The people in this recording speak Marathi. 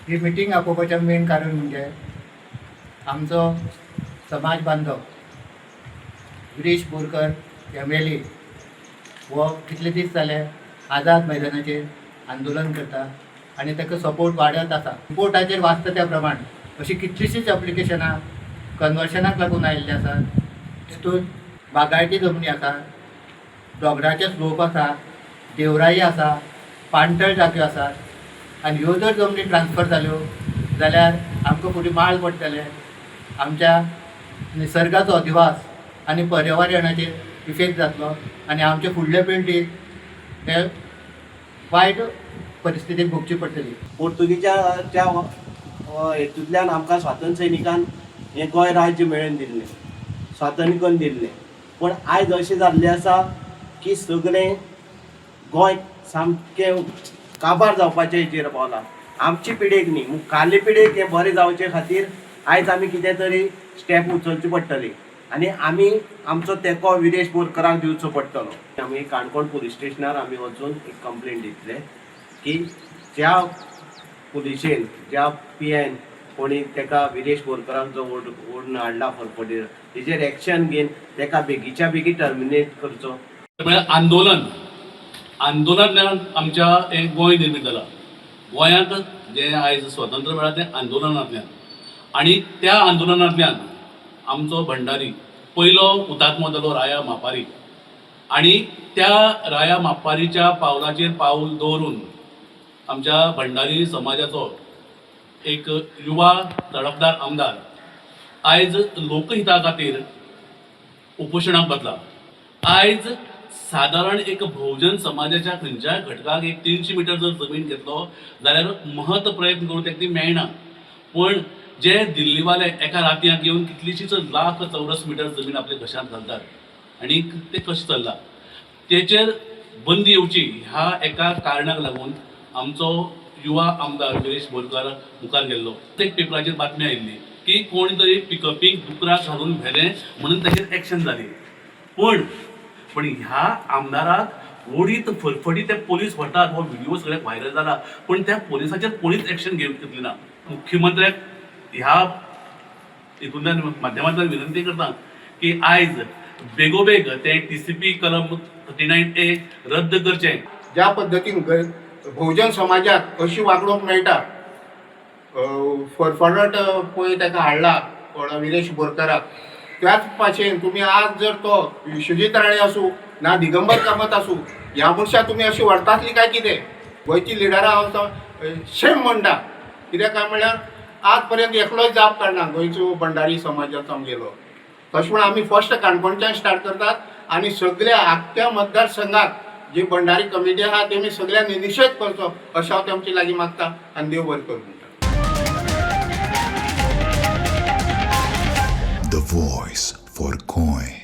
ही मिटींग आपोवपाचें मेन कारण म्हणजे आमचो समाज बांधव गिरीश बोरकर MLA वो कितले दीस जाले आझाद मैदानाचेर आंदोलन करता आनी ताका सपोर्ट वाडत आसा. रिपोर्टाचेर वाचता त्या प्रमाण अशी कितलीशीच एप्लिकेशनां कन्वर्शनाक लागून आयिल्ली आसात. तितून बागायती जमनी आसा, दोंगराचे स्लोप आसा, देवराई आसा, पाणतळ जाग्यो आसात आनी ह्यो जर जमनी ट्रान्सफर जाल्यो जाल्यार आमकां फुडें माल पडटले. आमच्या निसर्गाचो अधिवास आनी पर्यावरणाचेर इफेक्ट जातलो आनी आमचे फुडले पिळगेक हे वायट परिस्थितीक भोगची पडटली. पोर्तुगीजाच्या हेतूंतल्यान आमकां स्वातंत्र्य सैनिकान हें गोंय राज्य मेळोवन दिल्लें, स्वातंत्र्य करून दिल्लें. पूण आयज अशें जाल्लें आसा की सगळें गोंय सामकें काबार जावपाचे हेचेर पावलां. आमची पिडेक न्ही, मुखाल्ले पिडेक हें बरें जावचे खातीर आयज आमी कितें तरी स्टेप उचलची पडटली आनी आमी आमचो तेंको विरेश बोरकराक दिवचो पडटलो. आमी काणकोण पुलीस स्टेशनार आमी वचून एक कंप्लेंट दितले की ज्या पुलिशेन ज्या PN कोणी तेका विरेश बोरकराक जो ओडून हाडला फरफटीर तेजेर एक्शन घेवन तेका बेगीच्या बेगी टर्मिनेट करचो. आंदोलनांतल्यान आमच्या एक गोंय निर्मीत जालां. गोंयांत जें आयज स्वतंत्र मेळ्ळां तें आंदोलनांतल्यान आनी त्या आंदोलनांतल्यान आमचो भंडारी पयलो हुतात्मो जालो राया मापारी आनी त्या राया मापारीच्या पावलाचेर पावल दवरून आमच्या भंडारी समाजाचो एक युवा तडफदार आमदार आयज लोकहिता खातीर उपोशणाक बसला. आयज सादारण एक बहुजन समाजाच्या खंयच्याय घटकाक एक 300 मिटर जर जमीन घेतलो जाल्यार महत प्रयत्न करून तेका ती मेळना. पण जे दिल्लीवाले एका रातयाक येवन कितलीशीच लाख चौरस मिटर जमीन आपल्या घशांत घालतात आनी ते कशें चल्लां तेचेर बंदी येवची ह्या एका कारणाक लागून आमचो युवा आमदार गिरीश बोरकार मुखार गेल्लो. एक पेपराचेर बातमी आयिल्ली की कोण तरी पिकअपीक दुकराक घालून व्हेलें म्हणून ताचेर एक्शन जाली. पण ह्या आमदाराक ओडीत फडफडी ते पोलीस व्हरतात हो व्हिडिओ सगळ्याक व्हायरल जाला. पण त्या पोलिसाचेर कोणीच एक्शन घेतली ना. मुख्यमंत्र्याक ह्या हितूंतल्यान माध्यमांतल्यान विनंती करता की आयज बेगोबेग ते TCP कलम 39A रद्द करचें. ज्या पद्दतीन बहुजन समाजाक अशी वागणूक मेळटा, फरफरट पळय ताका हाडला विरेश बोरकाराक, त्याच भाशेन तुमी आज जर तो विश्वजीत राणे आसूं ना दिगंबर कामत आसूं ह्या मनशाक तुमी अशी व्हरतातली काय कितें? गोंयची लिडरां शेम म्हणटा. कित्याक काय म्हळ्यार आज पर्यंत एकलोय जाप काडना गोंयचो भंडारी समाजाचो आमगेलो. तशें म्हण आमी फर्स्ट काणकोणच्यान स्टार्ट करतात आनी सगळ्या आख्ख्या मतदारसंघात जी भंडारी कमिटी आहा तेमी सगळ्यांनी निशेध करचो अशें हांव तेमचे लागीं मागता आनी देव बरें करूं म्हणटा. The voice for Goy.